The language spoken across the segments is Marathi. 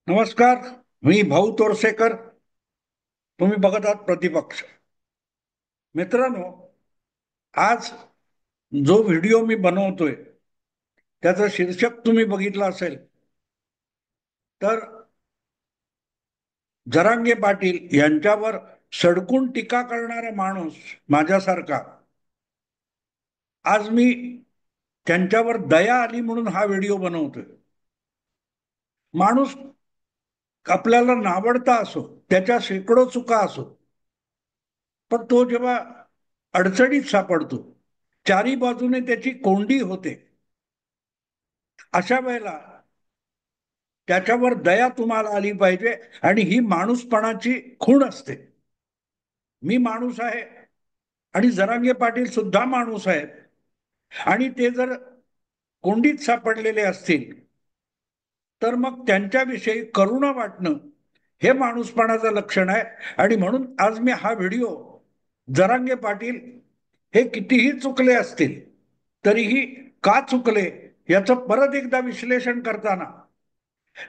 नमस्कार. मी भाऊ तोरसेकर. तुम्ही बघत आहात प्रतिपक्ष. मित्रांनो, आज जो व्हिडिओ मी बनवतोय त्याचं शीर्षक तुम्ही बघितलं असेल तर जरांगे पाटील यांच्यावर सडकून टीका करणारा माणूस माझ्यासारखा, आज मी त्यांच्यावर दया आली म्हणून हा व्हिडिओ बनवतोय. माणूस आपल्याला नावडता असो, त्याच्या शेकडो चुका असो, पण तो जेव्हा अडचणीत सापडतो, चारी बाजूने त्याची कोंडी होते, अशा वेळेला त्याच्यावर दया तुम्हाला आली पाहिजे. आणि ही माणूसपणाची खूण असते. मी माणूस आहे आणि जरांगे पाटील सुद्धा माणूस आहेत, आणि ते जर कोंडीत सापडलेले असतील तर मग त्यांच्याविषयी करुणा वाटणं हे माणूसपणाचं लक्षण आहे. आणि म्हणून आज मी हा व्हिडिओ, जरांगे पाटील हे कितीही चुकले असतील तरीही का चुकले याचं परत एकदा विश्लेषण करताना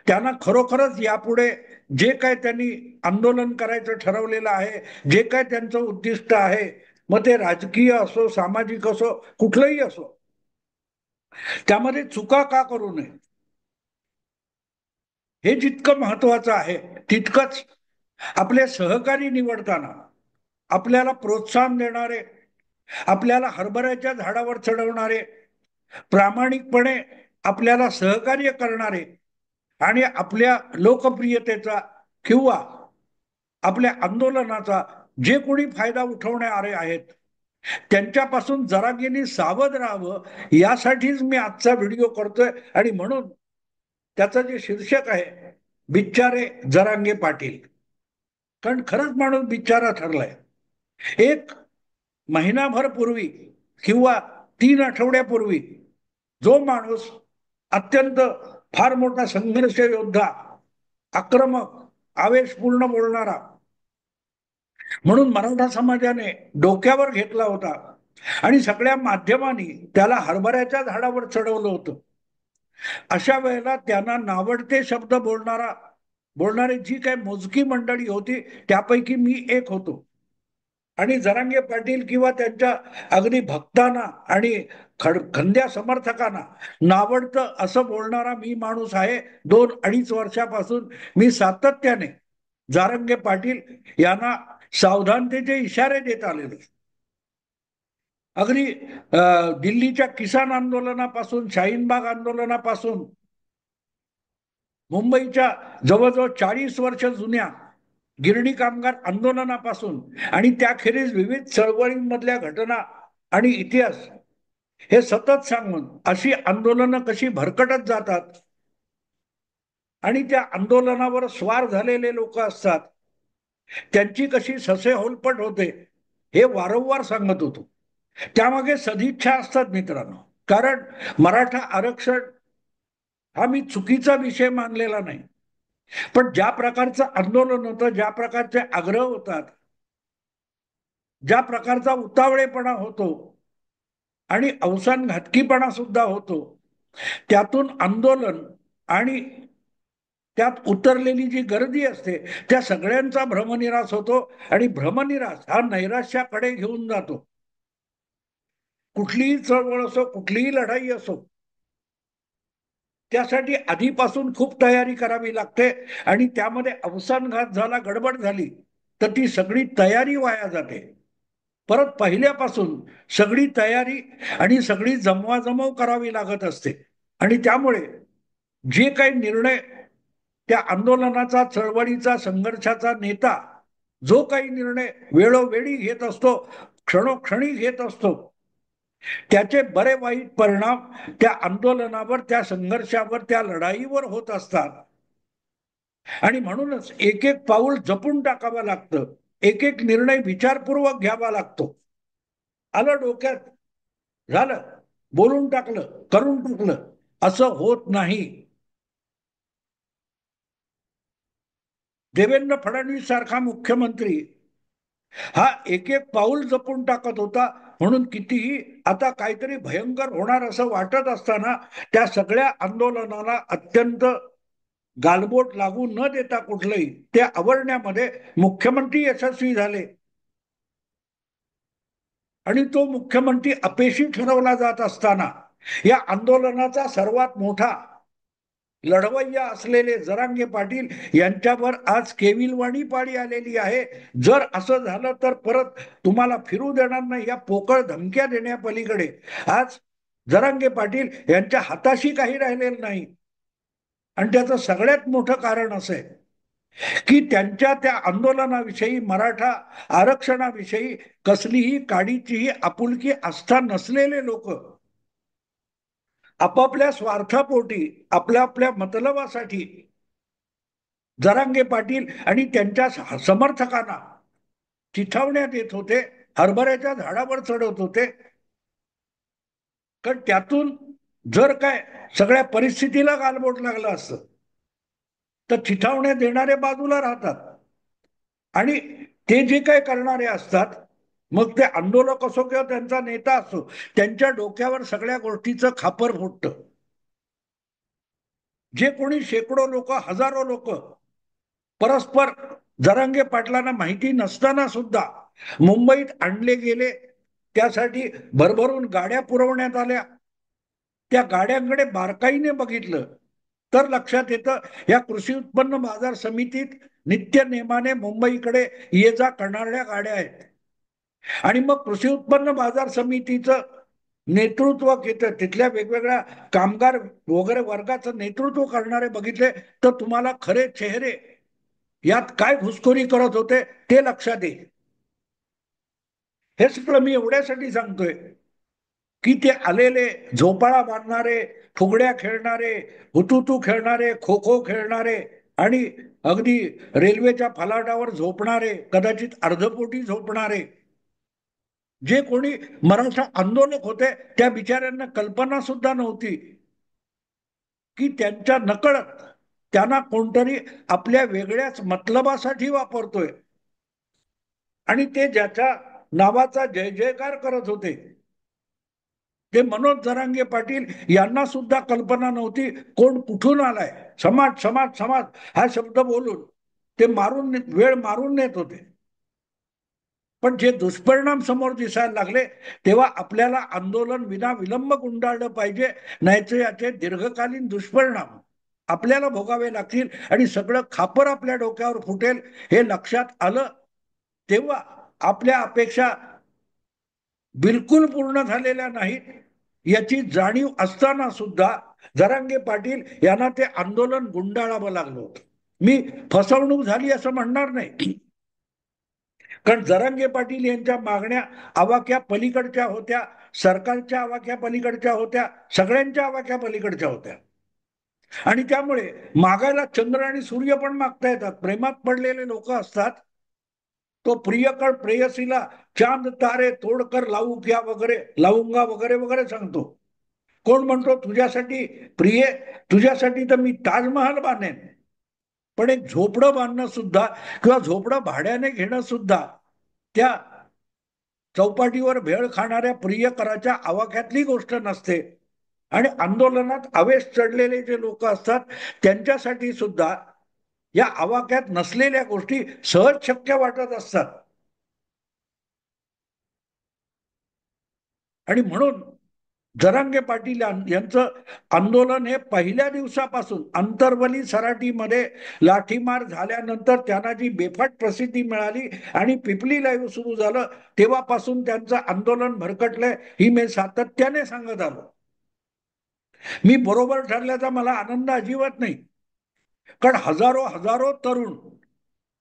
त्यांना खरोखरच यापुढे जे काय त्यांनी आंदोलन करायचं ठरवलेलं आहे, जे काय त्यांचं उद्दिष्ट आहे, मग ते राजकीय असो, सामाजिक असो, कुठलंही असो, त्यामध्ये चुका का करू नये हे जितकं महत्वाचं आहे, तितकंच आपले सहकारी निवडताना आपल्याला प्रोत्साहन देणारे, आपल्याला हरभऱ्याच्या झाडावर चढवणारे, प्रामाणिकपणे आपल्याला सहकार्य करणारे आणि आपल्या लोकप्रियतेचा किंवा आपल्या आंदोलनाचा जे कोणी फायदा उठवणारे आहेत, त्यांच्यापासून जरांगेंनी सावध राहावं, यासाठीच मी आजचा व्हिडिओ करतोय. आणि म्हणून त्याचं जे शीर्षक आहे, बिच्चारे जरांगे पाटील. कारण खरंच माणूस बिचारा ठरलाय. एक महिनाभर पूर्वी किंवा 3 आठवड्यापूर्वी जो माणूस अत्यंत फार मोठा संघर्ष योद्धा, आक्रमक, आवेशपूर्ण बोलणारा म्हणून मराठा समाजाने डोक्यावर घेतला होता आणि सगळ्या माध्यमांनी त्याला हरभऱ्याच्या झाडावर चढवलं होतं, अशा वेळेला त्यांना नावडते शब्द बोलणारी जी काही मोजकी मंडळी होती, त्यापैकी मी एक होतो. आणि जरांगे पाटील किंवा त्यांच्या अगदी भक्तांना आणि खंद्या समर्थकांना नावडतं असं बोलणारा मी माणूस आहे. 2-2.5 वर्षापासून मी सातत्याने जारंगे पाटील यांना सावधानतेचे इशारे देत आलेलो. अगदी दिल्लीच्या किसान आंदोलनापासून, शाहीनबाग आंदोलनापासून, मुंबईच्या जवळजवळ 40 वर्ष जुन्या गिरणी कामगार आंदोलनापासून आणि त्याखेरीज विविध चळवळींमधल्या घटना आणि इतिहास हे सतत सांगून अशी आंदोलनं कशी भरकटत जातात आणि त्या आंदोलनावर स्वार झालेले लोक असतात, त्यांची कशी ससे होलपट होते, हे वारंवार सांगत होतो. त्यामागे सदिच्छा असतात मित्रांनो. कारण मराठा आरक्षण हा मी चुकीचा विषय मानलेला नाही, पण ज्या प्रकारचं आंदोलन होतं, ज्या प्रकारचे आग्रह होतात, ज्या प्रकारचा उतावळेपणा होतो आणि अवसान घातकीपणा सुद्धा होतो, त्यातून आंदोलन आणि त्यात उतरलेली जी गर्दी असते, त्या सगळ्यांचा भ्रमनिरास होतो. आणि भ्रमनिरास हा नैराश्याकडे घेऊन जातो. कुठलीही चळवळ असो, कुठलीही लढाई असो, त्यासाठी आधीपासून खूप तयारी करावी लागते. आणि त्यामध्ये अवसानघात झाला, गडबड झाली, तर ती सगळी तयारी वाया जाते. परत पहिल्यापासून सगळी तयारी आणि सगळी जमवाजमव करावी लागत असते. आणि त्यामुळे जे काही निर्णय त्या आंदोलनाचा, चळवळीचा, संघर्षाचा नेता जो काही निर्णय वेळोवेळी घेत असतो, क्षणोक्षणी घेत असतो, त्याचे बरे वाईट परिणाम त्या आंदोलनावर, त्या संघर्षावर, त्या लढाईवर होत असतात. आणि म्हणूनच एक एक पाऊल जपून टाकावं लागतं, एक एक निर्णय विचारपूर्वक घ्यावा लागतो. आलं डोक्यात, झालं, बोलून टाकलं, करून टाकलं, असं होत नाही. देवेंद्र फडणवीस सारखा मुख्यमंत्री हा एक एक पाऊल जपून टाकत होता. म्हणून कितीही आता काहीतरी भयंकर होणार असं वाटत असताना त्या सगळ्या आंदोलनाला अत्यंत गालबोट लागू न देता कुठलंही ते आवरण्यामध्ये मुख्यमंत्री यशस्वी झाले आणि तो मुख्यमंत्री अपयशी ठरवला जात असताना या आंदोलनाचा सर्वात मोठा लढवय्या असलेले जरांगे पाटील यांच्यावर आज केविलवाणी पाळी आलेली आहे. जर असं झालं तर परत तुम्हाला फिरू देणार नाही या पोकळ धमक्या देण्यापलीकडे आज जरांगे पाटील यांच्या हाताशी काही राहिलेलं नाही. आणि त्याचं सगळ्यात मोठं कारण असं आहे की त्यांच्या त्या आंदोलनाविषयी मराठा आरक्षणाविषयी कसलीही काडीचीही आपुलकी आस्था नसलेले लोक आपापल्या स्वार्थापोटी आपल्या आपल्या मतलबासाठी जरांगे पाटील आणि त्यांच्या समर्थकांना चिथावण्यात येत होते, हरभऱ्याच्या झाडावर चढवत होते. कारण त्यातून जर काय सगळ्या परिस्थितीला गालबोट लागलं असतं तर चिथावण्यात देणारे बाजूला राहतात आणि ते जे काय करणारे असतात मग ते आंदोलक असो किंवा त्यांचा नेता असो त्यांच्या डोक्यावर सगळ्या गोष्टीचं खापर फुटतं. जे कोणी शेकडो लोक हजारो लोक परस्पर जरांगे पाटलांना माहिती नसताना सुद्धा मुंबईत आणले गेले, त्यासाठी भरभरून गाड्या पुरवण्यात आल्या. त्या गाड्यांकडे बारकाईने बघितलं तर लक्षात येतं या कृषी उत्पन्न बाजार समितीत नित्य नेमाने मुंबईकडे ये जा करणाऱ्या गाड्या आहेत. आणि मग कृषी उत्पन्न बाजार समितीचं नेतृत्व तिथल्या वेगवेगळ्या कामगार वगैरे वर्गाचं नेतृत्व करणारे बघितले तर तुम्हाला खरे चेहरे यात काय घुसखोरी करत होते ते लक्षात येईल. हे सगळं मी एवढ्यासाठी सांगतोय की ते आलेले झोपाळा बांधणारे, फुगड्या खेळणारे, हुतुतू खेळणारे, खो खो खेळणारे आणि अगदी रेल्वेच्या फलाटावर झोपणारे, कदाचित अर्धपोटी झोपणारे जे कोणी मराठा आंदोलक होते त्या बिचाऱ्यांना कल्पना सुद्धा नव्हती की त्यांच्या नकळत त्यांना कोणतरी आपल्या वेगळ्याच मतलबासाठी वापरतोय आणि ते ज्याच्या नावाचा जय जयकार करत होते ते मनोज जरांगे पाटील यांना सुद्धा कल्पना नव्हती कोण कुठून आलाय. समाज समाज समाज हा शब्द बोलून ते वेळ मारून नेत होते. पण जे दुष्परिणाम समोर दिसायला लागले तेव्हा आपल्याला आंदोलन विना विलंब गुंडाळलं पाहिजे, नाहीतर याचे दीर्घकालीन दुष्परिणाम आपल्याला भोगावे लागतील आणि सगळं खापर आपल्या डोक्यावर फुटेल हे लक्षात आलं तेव्हा आपल्या अपेक्षा बिलकुल पूर्ण झालेल्या नाहीत याची जाणीव असताना सुद्धा जरांगे पाटील यांना ते आंदोलन गुंडाळावं लागलं होतं. मी फसवणूक झाली असं म्हणणार नाही, कारण जरांगे पाटील यांच्या मागण्या आवाक्या पलीकडच्या होत्या, सरकारच्या आवाक्या पलीकडच्या होत्या, सगळ्यांच्या आवाक्या पलीकडच्या होत्या. आणि त्यामुळे मागायला चंद्र आणि सूर्य पण मागता येतात. प्रेमात पडलेले लोक असतात, तो प्रियकर प्रेयसीला चांद तारे तोडकर लावू क्या वगैरे लावूंगा वगैरे वगैरे सांगतो. कोण म्हणतो तुझ्यासाठी प्रिय, तुझ्यासाठी तर मी ताजमहाल बांधेन. पण एक झोपडं बांधणं सुद्धा किंवा झोपडं भाड्याने घेणं सुद्धा त्या चौपाटीवर भेळ खाणाऱ्या प्रियकराच्या आवाक्यातली गोष्ट नसते. आणि आंदोलनात आवेश चढलेले जे लोक असतात त्यांच्यासाठी सुद्धा या आवाक्यात नसलेल्या गोष्टी सहज शक्य वाटत असतात. आणि म्हणून जरांगे पाटील यांचं आंदोलन हे पहिल्या दिवसापासून अंतरवली सराटीमध्ये लाठीमार झाल्यानंतर त्यांना जी बेफाट प्रसिद्धी मिळाली आणि पिपली लाईव्ह सुरू झालं तेव्हापासून त्यांचं आंदोलन भरकटलंय ही मी सातत्याने सांगत आलो. मी बरोबर ठरल्याचा मला आनंद अजिबात नाही, कारण हजारो हजारो तरुण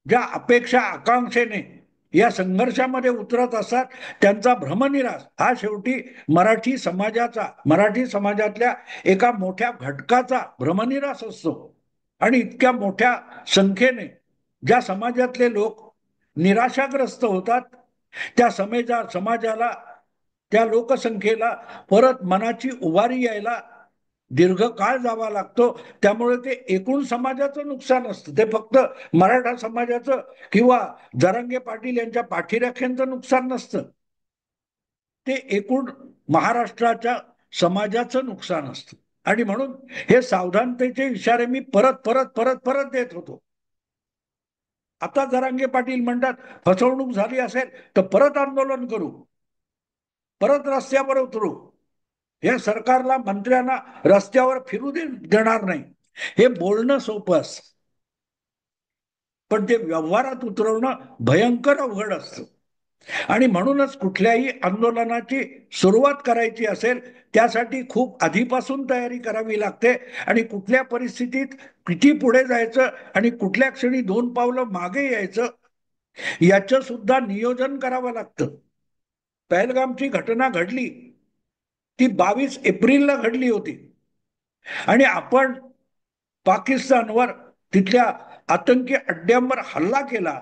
ज्या अपेक्षा आकांक्षेने या संघर्षामध्ये उतरत असतात त्यांचा भ्रमनिरास हा शेवटी मराठी समाजातल्या एका मोठ्या घटकाचा भ्रमनिरास असतो. आणि इतक्या मोठ्या संख्येने ज्या समाजातले लोक निराशाग्रस्त होतात त्या समाजाला त्या लोकसंख्येला परत मनाची उभारी यायला दीर्घकाळ जावा लागतो. त्यामुळे ते एकूण समाजाचं नुकसान असतं, ते फक्त मराठा समाजाचं किंवा जरांगे पाटील यांच्या पाठीराख्यांचं नुकसान नसतं, ते एकूण महाराष्ट्राच्या समाजाचं नुकसान असतं. आणि म्हणून हे सावधानतेचे इशारे मी परत परत परत परत देत होतो. आता जरांगे पाटील म्हणतात फसवणूक झाली असेल तर परत आंदोलन करू, परत रस्त्यावर उतरू. हे सरकारला, मंत्र्यांना रस्त्यावर फिरू देणार नाही. हे बोलणं सोपं असतं, पण ते व्यवहारात उतरवणं भयंकर अवघड असतं. आणि म्हणूनच कुठल्याही आंदोलनाची सुरुवात करायची असेल त्यासाठी खूप आधीपासून तयारी करावी लागते. आणि कुठल्या परिस्थितीत किती पुढे जायचं आणि कुठल्या क्षणी 2 पावलं मागे यायचं याचं सुद्धा नियोजन करावं लागतं. पहलगामची घटना घडली ती 22 एप्रिलला घडली होती आणि आपण पाकिस्तानवर तिथल्या आतंकी अड्ड्यांवर हल्ला केला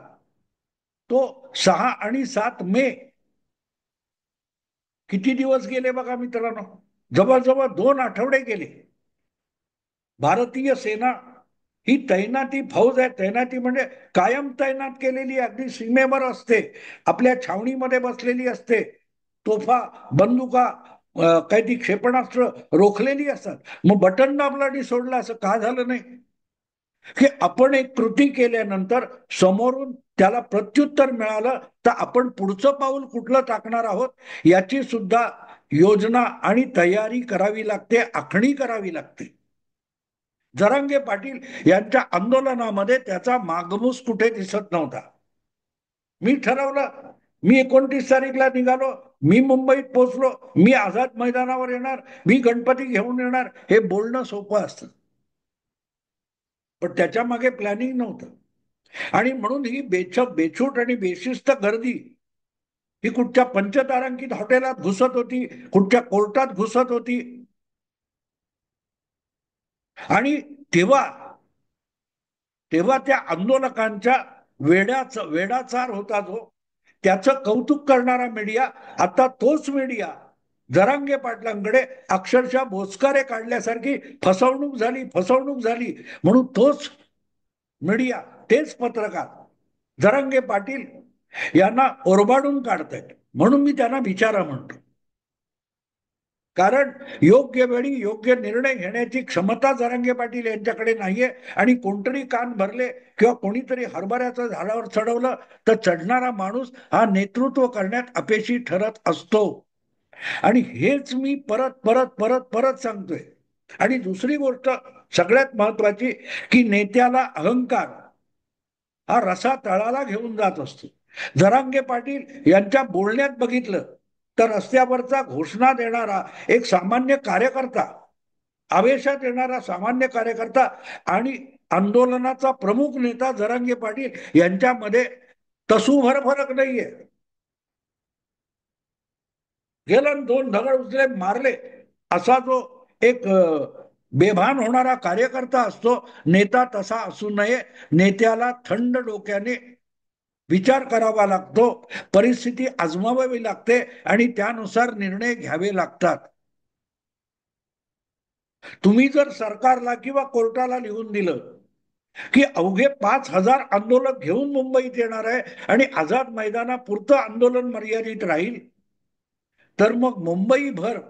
तो 6 आणि 7 मे. किती दिवस गेले बघा मित्रांनो, जवळजवळ 2 आठवडे गेले. भारतीय सेना ही तैनाती फौज आहे, तैनाती म्हणजे कायम तैनात केलेली, अगदी सीमेवर असते, आपल्या छावणीमध्ये बसलेली असते, तोफा, बंदुका, काही ती क्षेपणास्त्र रोखलेली असतात. मग बटन दाबलं आणि सोडलं असं का झालं नाही? की आपण एक कृती केल्यानंतर समोरून त्याला प्रत्युत्तर मिळालं तर आपण पुढचं पाऊल कुठलं टाकणार आहोत याची सुद्धा योजना आणि तयारी करावी लागते, आखणी करावी लागते. जरांगे पाटील यांच्या आंदोलनामध्ये त्याचा मागमूस कुठे दिसत नव्हता. मी ठरवलं, मी 29 तारीखला निघालो, मी मुंबईत पोहोचलो, मी आझाद मैदानावर येणार, मी गणपती घेऊन येणार. हे बोलणं सोपं असतं, पण त्याच्या मागे प्लॅनिंग नव्हतं. आणि म्हणून ही बेछूट आणि बेशिस्त गर्दी ही कुठच्या पंचतारांकित हॉटेलात घुसत होती, कुठच्या कोर्टात घुसत होती. आणि तेव्हा तेव्हा त्या आंदोलकांच्या वेडाचार होता जो, त्याचं कौतुक करणारा मीडिया, आता तोच मीडिया जरांगे पाटलांकडे अक्षरशः बोचकारे काढल्यासारखी फसवणूक झाली, फसवणूक झाली म्हणून तोच मीडिया, तेच पत्रकार जरांगे पाटील यांना ओरबाडून काढतायत. म्हणून मी त्यांना बिचारा म्हणतो, कारण योग्य वेळी योग्य निर्णय घेण्याची क्षमता जरांगे पाटील यांच्याकडे नाहीये. आणि कोणतरी कान भरले किंवा कोणीतरी हरभऱ्याचं झाडावर चढवलं तर चढणारा माणूस हा नेतृत्व करण्यात अपयशी ठरत असतो. आणि हेच मी परत परत परत परत सांगतोय. आणि दुसरी गोष्ट सगळ्यात महत्वाची, की नेत्याला अहंकार हा रसा तळाला घेऊन जात असतो. जरांगे पाटील यांच्या बोलण्यात बघितलं तर रस्त्यावरचा घोषणा देणारा एक सामान्य कार्यकर्ता, आवेशात येणारा सामान्य कार्यकर्ता आणि आंदोलनाचा प्रमुख नेता जरांगे पाटील यांच्यामध्ये तसूभर फरक नाहीये. गेला 2 दगड उचले मारले असा जो एक बेभान होणारा कार्यकर्ता असतो, नेता तसा असू नये. नेत्याला थंड डोक्याने विचार करावा लागतो, परिस्थिती आजमावावी लागते आणि त्यानुसार निर्णय घ्यावे लागतात. तुम्ही जर सरकारला किंवा कोर्टाला लिहून दिलं की अवघे 5,000 आंदोलक घेऊन मुंबईत येणार आहे आणि आझाद मैदानापुरतं आंदोलन मर्यादित राहील, तर मग मुंबईभर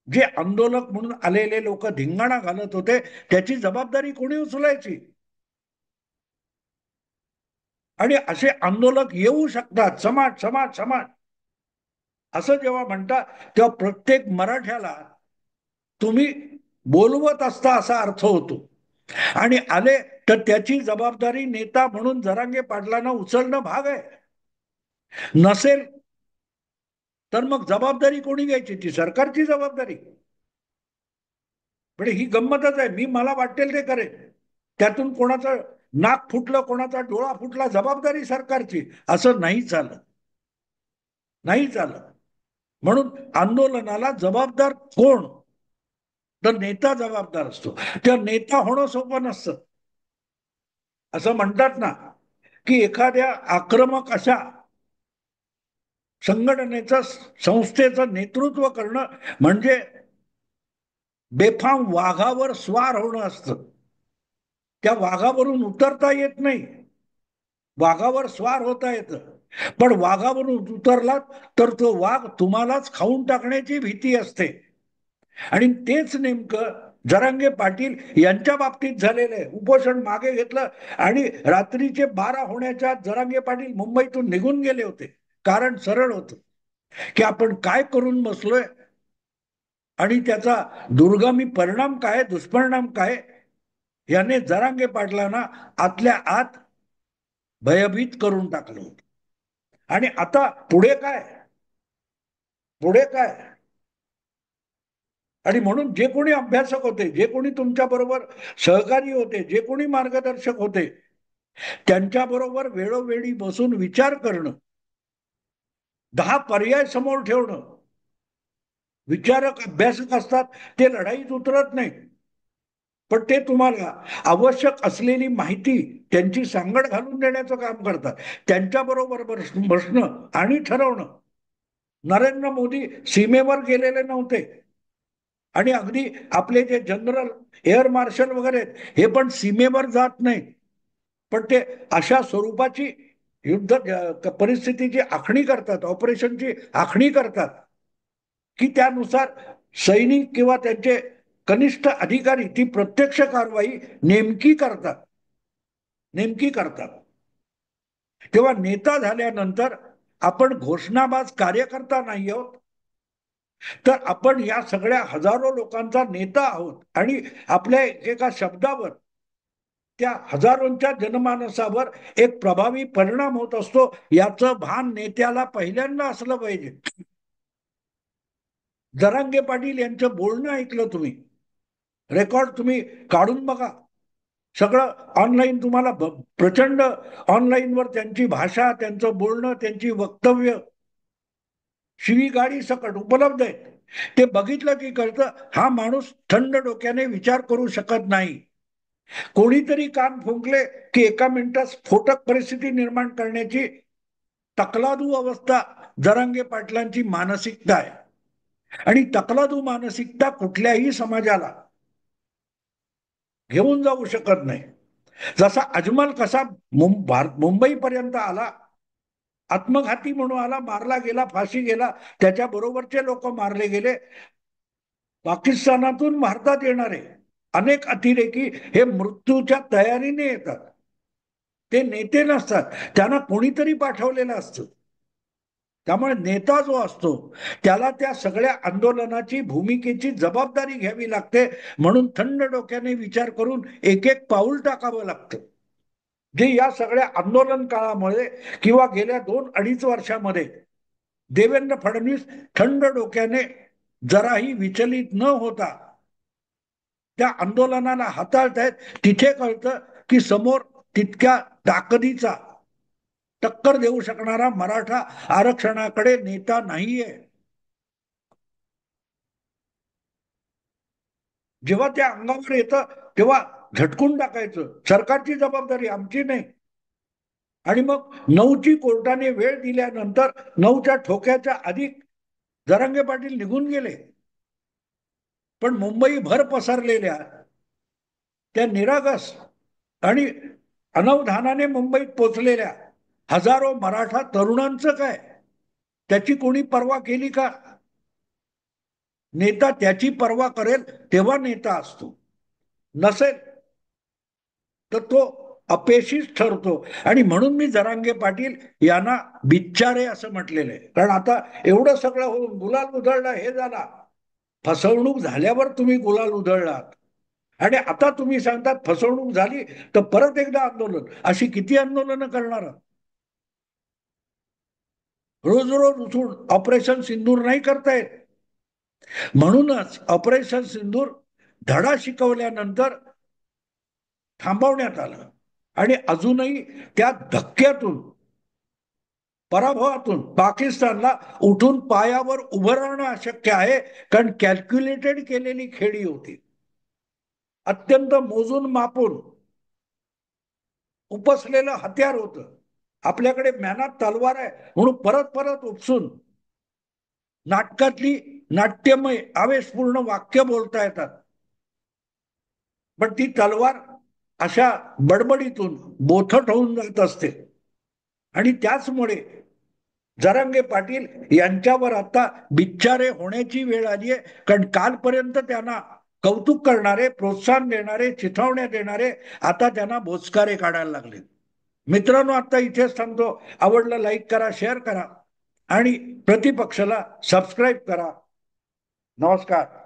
जे आंदोलक म्हणून आलेले लोक धिंगाणा घालत होते त्याची जबाबदारी कोणी उचलायची? आणि असे आंदोलक येऊ शकतात, समाज समाज समाज असं जेव्हा म्हणता तेव्हा प्रत्येक मराठ्याला तुम्ही बोलवत असता असा अर्थ होतो. आणि आले तर त्याची जबाबदारी नेता म्हणून जरांगे पाटलांना उचलणं भाग आहे. नसेल तर मग जबाबदारी कोणी घ्यायची? ती सरकारची जबाबदारी. म्हणजे ही गंमतच आहे, मी मला वाटेल ते करेन, त्यातून कोणाचं नाक फुटलं, कोणाचा डोळा फुटला, जबाबदारी सरकारची, असं नाही चालत, नाही चालत. म्हणून आंदोलनाला जबाबदार कोण? तर नेता जबाबदार असतो. त्या नेता होणं सोपं नसतं. असं म्हणतात ना की एखाद्या आक्रमक अशा संघटनेचं, संस्थेचं नेतृत्व करणं म्हणजे बेफाम वाघावर स्वार होणं असतं. त्या वाघावरून उतरता येत नाही, वाघावर स्वार होता येतं, पण वाघावरून उतरलात तर तो वाघ तुम्हालाच खाऊन टाकण्याची भीती असते. आणि तेच नेमकं जरांगे पाटील यांच्या बाबतीत झालेलं आहे. उपोषण मागे घेतलं आणि रात्रीचे 12 होण्याच्या आत जरांगे पाटील मुंबईतून निघून गेले होते. कारण सरळ होतं की आपण काय करून बसलोय आणि त्याचा दुर्गामी परिणाम काय, दुष्परिणाम काय, याने जरांगे पाटलांना आतल्या आत भयभीत करून टाकलं होतं. आणि आता पुढे काय, पुढे काय. आणि म्हणून जे कोणी अभ्यासक होते, जे कोणी तुमच्या बरोबर सहकारी होते, जे कोणी मार्गदर्शक होते, त्यांच्याबरोबर वेळोवेळी बसून विचार करणं, 10 पर्याय समोर ठेवणं. विचारक अभ्यासक असतात, ते लढाईत उतरत नाही, पण ते तुम्हाला आवश्यक असलेली माहिती त्यांची सांगड घालून देण्याचं काम करतात. त्यांच्याबरोबर बसणं आणि ठरवणं. नरेंद्र मोदी सीमेवर गेलेले नव्हते आणि अगदी आपले जे जनरल एअर मार्शल वगैरे हे पण सीमेवर जात नाही, पण ते अशा स्वरूपाची युद्ध परिस्थितीची आखणी करतात, ऑपरेशनची आखणी करतात की त्यानुसार सैनिक किंवा त्यांचे कनिष्ठ अधिकारी ती प्रत्यक्ष कारवाई नेमकी करतात, नेमकी करतात. तेव्हा नेता झाल्यानंतर आपण घोषणाबाज कार्यकर्ता नाही आहोत, तर आपण या सगळ्या हजारो लोकांचा नेता आहोत आणि आपल्या एका शब्दावर त्या हजारोंच्या जनमानसावर एक प्रभावी परिणाम होत असतो, याचं भान नेत्याला पहिल्यांदा असलं पाहिजे. जरांगे पाटील यांचं बोलणं ऐकलं तुम्ही, रेकॉर्ड तुम्ही काढून बघा, सगळं ऑनलाईन तुम्हाला प्रचंड ऑनलाईनवर त्यांची भाषा, त्यांचं बोलणं, त्यांची वक्तव्य शिवीगाडी सकट उपलब्ध आहेत. ते बघितलं की कळतं हा माणूस थंड डोक्याने विचार करू शकत नाही. कोणीतरी कान फुंकले की एका मिनिटात स्फोटक परिस्थिती निर्माण करण्याची तकलादू अवस्था जरांगे पाटलांची मानसिकता आहे. आणि तकलादू मानसिकता कुठल्याही समाजाला घेऊन जाऊ शकत नाही. जसा अजमल कसा मुंबईपर्यंत आला, आत्मघाती म्हणून आला, मारला गेला, फाशी गेला, त्याच्या बरोबरचे लोक मारले गेले. पाकिस्तानातून भारतात येणारे अनेक अतिरेकी हे मृत्यूच्या तयारीने येतात. ते नेते नसतात, त्यांना कोणीतरी पाठवलेलं असतं. त्यामुळे नेता जो असतो त्याला त्या सगळ्या आंदोलनाची भूमिकेची जबाबदारी घ्यावी लागते. म्हणून थंड डोक्याने विचार करून एक एक पाऊल टाकावं लागतं. जे या सगळ्या आंदोलन काळामध्ये किंवा गेल्या 2-2.5 वर्षामध्ये देवेंद्र फडणवीस थंड डोक्याने जराही विचलित न होता त्या आंदोलनाला हाताळतायत, तिथे कळतं की समोर तितक्या ताकदीचा टक्कर देऊ शकणारा मराठा आरक्षणाकडे नेता नाहीये. जेव्हा त्या अंगावर येतं तेव्हा झटकून टाकायचं, सरकारची जबाबदारी आमची नाही. आणि मग 9ची कोर्टाने वेळ दिल्यानंतर 9च्या ठोक्याच्या आधी जरांगे पाटील निघून गेले. पण मुंबई भर पसरलेल्या त्या निरागस आणि अनवधानाने मुंबईत पोचलेल्या हजारो मराठा तरुणांचं काय, त्याची कोणी पर्वा केली का? नेता त्याची पर्वा करेल तेव्हा नेता असतो, नसेल तर तो अपेशीच ठरतो. आणि म्हणून मी जरांगे पाटील यांना बिच्चारे असं म्हटलेलं आहे. कारण आता एवढं सगळं होऊन गुलाल उधळला, हे झाला, फसवणूक झाल्यावर तुम्ही गुलाल उधळलात आणि आता तुम्ही सांगतात फसवणूक झाली तर परत एकदा आंदोलन. अशी किती आंदोलनं करणार? रोज रोज उठून ऑपरेशन सिंदूर नाही करतायत. म्हणूनच ऑपरेशन सिंदूर धडा शिकवल्यानंतर थांबवण्यात आलं आणि अजूनही त्या धक्क्यातून, पराभवातून पाकिस्तानला उठून पायावर उभं राहणं अशक्य आहे. कारण कॅल्क्युलेटेड केलेली खेळी होती, अत्यंत मोजून मापून उपसलेलं हत्यार होतं. आपल्याकडे म्यानात तलवार आहे म्हणून परत परत उपसून नाटकातली नाट्यमय आवेशपूर्ण वाक्य बोलता येतात, पण ती तलवार अशा बडबडीतून बोथट होऊन जात असते. आणि त्याचमुळे जरांगे पाटील यांच्यावर आता बिच्चारे होण्याची वेळ आली आहे. कारण कालपर्यंत त्यांना कौतुक करणारे, प्रोत्साहन देणारे, चिथावण्या देणारे आता त्यांना बोचकारे काढायला लागले. मित्रांनो, आता इथेच थांबतो. आवडलं लाईक करा, शेअर करा आणि प्रतिपक्षाला सबस्क्राईब करा. नमस्कार.